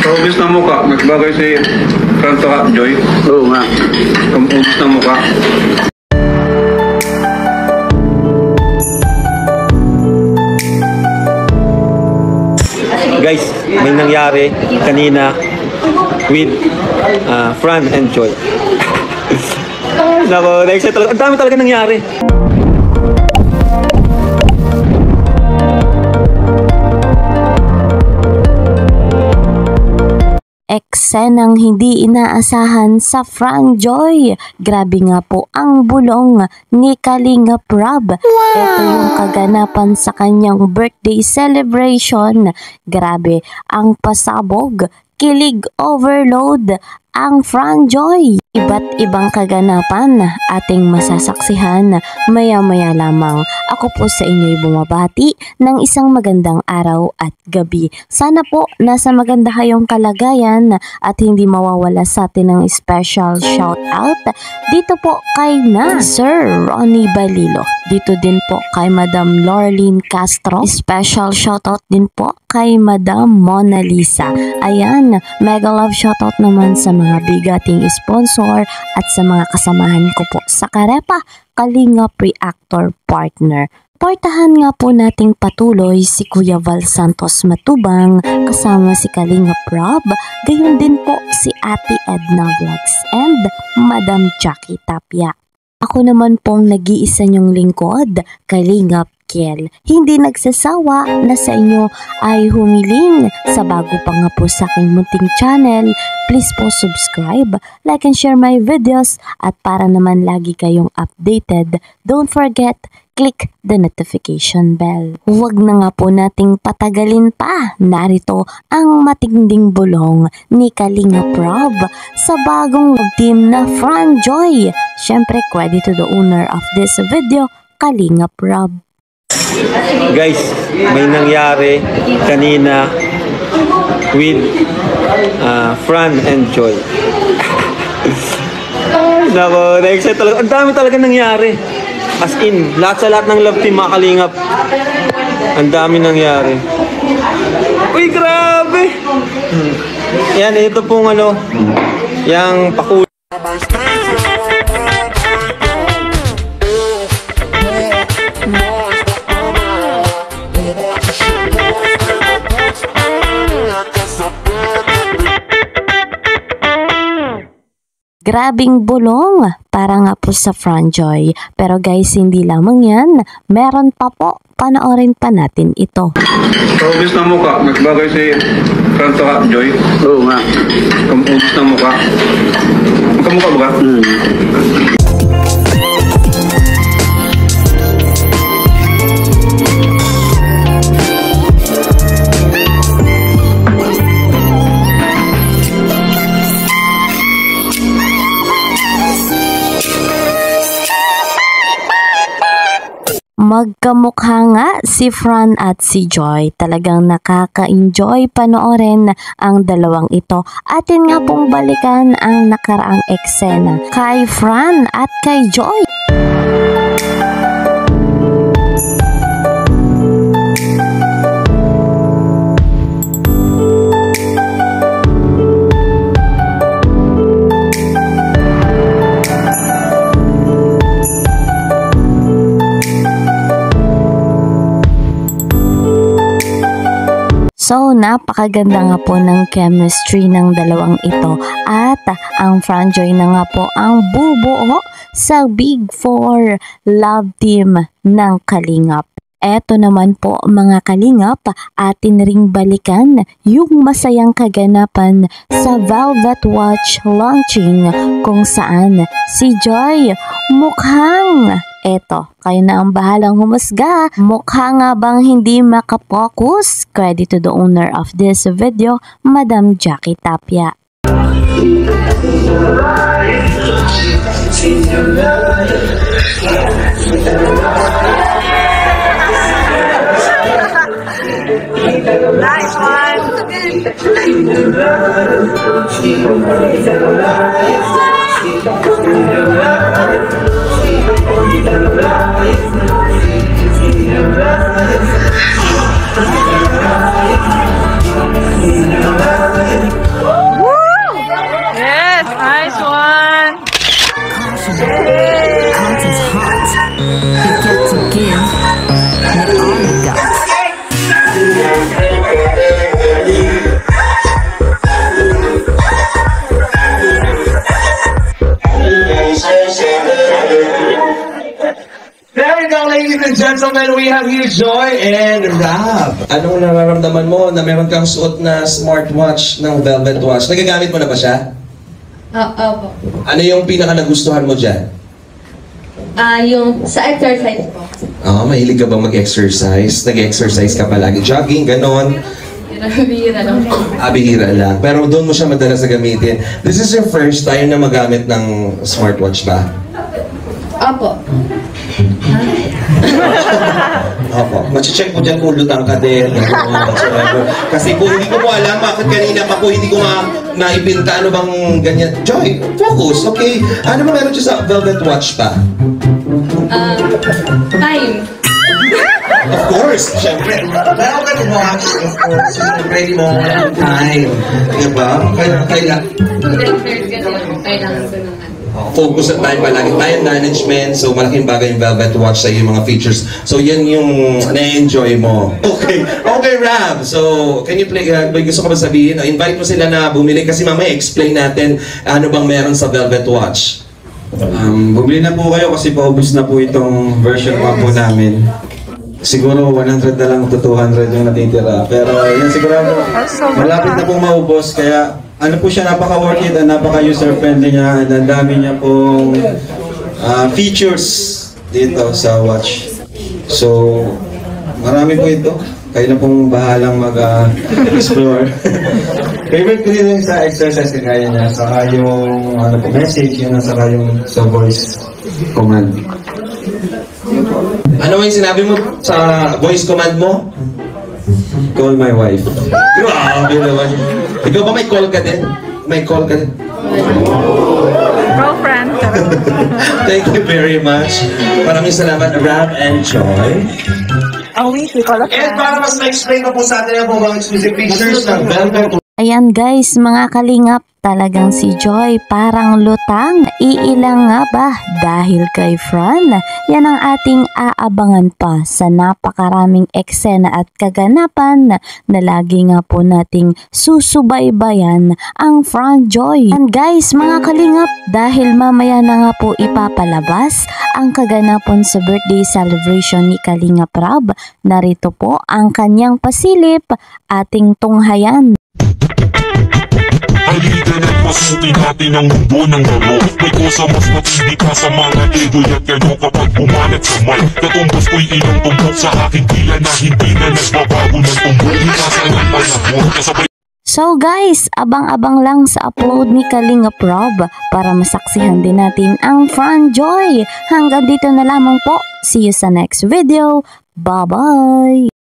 Kaubis ng mukha, nagbagay si Franto ka, Joy. Oo nga. Kaubis ng mukha. Guys, may nangyari kanina with Fran and Joy. Nako, na-excite talaga. Ang dami talaga nangyari. Eksenang hindi inaasahan sa Fran Joy. Grabe nga po ang bulong ni Kalingap Rob. Ito yung kaganapan sa kanyang birthday celebration. Grabe ang pasabog, kilig overload ang Fran Joy. Iba't ibang kaganapan ating masasaksihan maya-maya lamang. Ako po sa inyo'y bumabati ng isang magandang araw at gabi. Sana po nasa maganda kayong kalagayan at hindi mawawala sa atin ng special shoutout dito po kay na Sir Ronnie Balilo. Dito din po kay Madam Lorlene Castro. Special shoutout din po kay Madam Mona Lisa. Ayan, mega love shoutout naman sa mga bigating sponsor at sa mga kasamahan ko po sa Karepa Kalingap Reactor Partner. Portahan nga po nating patuloy si Kuya Val Santos Matubang kasama si Kalingap Rob, gayon din po si Ate Edna Vlogs and Madam Jackie Tapia. Ako naman pong nag-iisa niyong lingkod, Kalingap Kiel. Hindi nagsasawa na sa inyo ay humiling sa bago pa nga po sa aking munting channel. Please po subscribe, like and share my videos at para naman lagi kayong updated, don't forget, click the notification bell. Huwag na nga po nating patagalin pa. Narito ang matinding bulong ni Kalingap Rob sa bagong team na Fran Joy. Siyempre, credit to the owner of this video, Kalingap Rob. Guys, may nangyari kanina with Fran and Joy. Nako, na-excite talaga. Ang dami talaga nangyari. As in, lahat sa lahat ng love team mga Kalingap. Ang dami nangyari. Uy, grabe! Yan, ito pong ano, yung pakulo. Grabing bulong para nga po sa Fran Joy. Pero guys, hindi lamang yan. Meron pa po. Panoorin pa natin ito. Kaubis ng mukha, nagbagay si Franto ka, Joy. Oo nga. Kaubis ng mukha. Kamukha ba ka? Magkamukha nga si Fran at si Joy. Talagang nakaka-enjoy panoorin ang dalawang ito. Atin nga pong balikan ang nakaraang eksena kay Fran at kay Joy. So, napakaganda nga po ng chemistry ng dalawang ito at ang Fran Joy na nga po ang bubuo sa Big 4 love team ng Kalingap. Eto naman po mga Kalingap, atin ring balikan yung masayang kaganapan sa Velvet Watch launching kung saan si Joy mukhang, eto, kayo na ang bahalang humusga, mukha nga bang hindi makapokus? Credit to the owner of this video, Madam Jackie Tapia. Nice one! gentlemen, we have here Joy and Rab. Anong nararamdaman mo na meron kang suot na smartwatch ng Velvet Watch? Nagagamit mo na ba siya? Opo. Ano yung pinaka nagustuhan mo dyan? Yung sa exercise po. Mahilig ka ba mag-exercise? Nag-exercise ka palagi? Jogging, ganon? Bihira lang po. Bihira lang. Pero doon mo siya madalas na gamitin. This is your first time na magamit ng smartwatch ba? Opo. Opo. Machi-check mo dyan kung lutang ka din. Kasi kung hindi ko mo alam, bakit kanina pa po hindi ko naipinta ano bang ganyan. Joy, focus, okay? Ano ba meron siya sa Velvet Watch pa? Time. Of course, syempre. Meron ka ng watch, of course. Ready mo ang time. Diba? Kailangan. Kailangan ko naman. Focus na tayo palagi. Time management. So, malaking bagay yung Velvet Watch sa yung mga features. So, yan yung na-enjoy mo. Okay. Okay, Rab. So, can you play, may gusto ko ba sabihin? Invite mo sila na bumili kasi mamaya explain natin ano bang meron sa Velvet Watch. Bumili na po kayo kasi paubos na po itong version 1 po namin. Siguro 100 na lang to 200 yung natitira. Pero yan sigurado malapit na pong maubos. Kaya ano po siya, napaka-worth it at napaka-user-friendly niya. And ang dami niya pong features dito sa watch. So, marami po ito. Kayo na pong bahalang mag-explore. Favorite ko din yung sa exercise kagaya niya. Saka yung message, yun, saka yung sa voice command. Ano yung sinabi mo sa voice command mo? Call my wife. Grabe naman. Ikaw ba may call ka din? May call ka din? Girlfriend. Thank you very much. Maraming salamat, Rab and Joy. And para mas ma-explain ko po sa atin ang mga exclusive features ng Velvet. Ayan guys, mga kalingap, talagang si Joy parang lutang. Iilang nga ba dahil kay Fran? Yan ang ating aabangan pa sa napakaraming eksena at kaganapan na lagi nga po nating susubaybayan ang Fran Joy. And guys, mga kalingap, dahil mamaya na nga po ipapalabas ang kaganapan sa birthday celebration ni Kalingap Rab, narito po ang kanyang pasilip, ating tunghayan. Halika na't pasukin natin ang mundo ng laro. May kosa mas matindi ka sa mga egoy at kano kapag bumanat sa mic. Katumbos ko'y ilang tumbok sa aking tila na hindi na nagbabago ng tumbok. Hinasa ng panahon kasabay. So guys, abang-abang lang sa upload ni Kalingap Rab para masaksihan din natin ang Fran Joy. Hanggang dito na lamang po. See you sa next video. Bye-bye!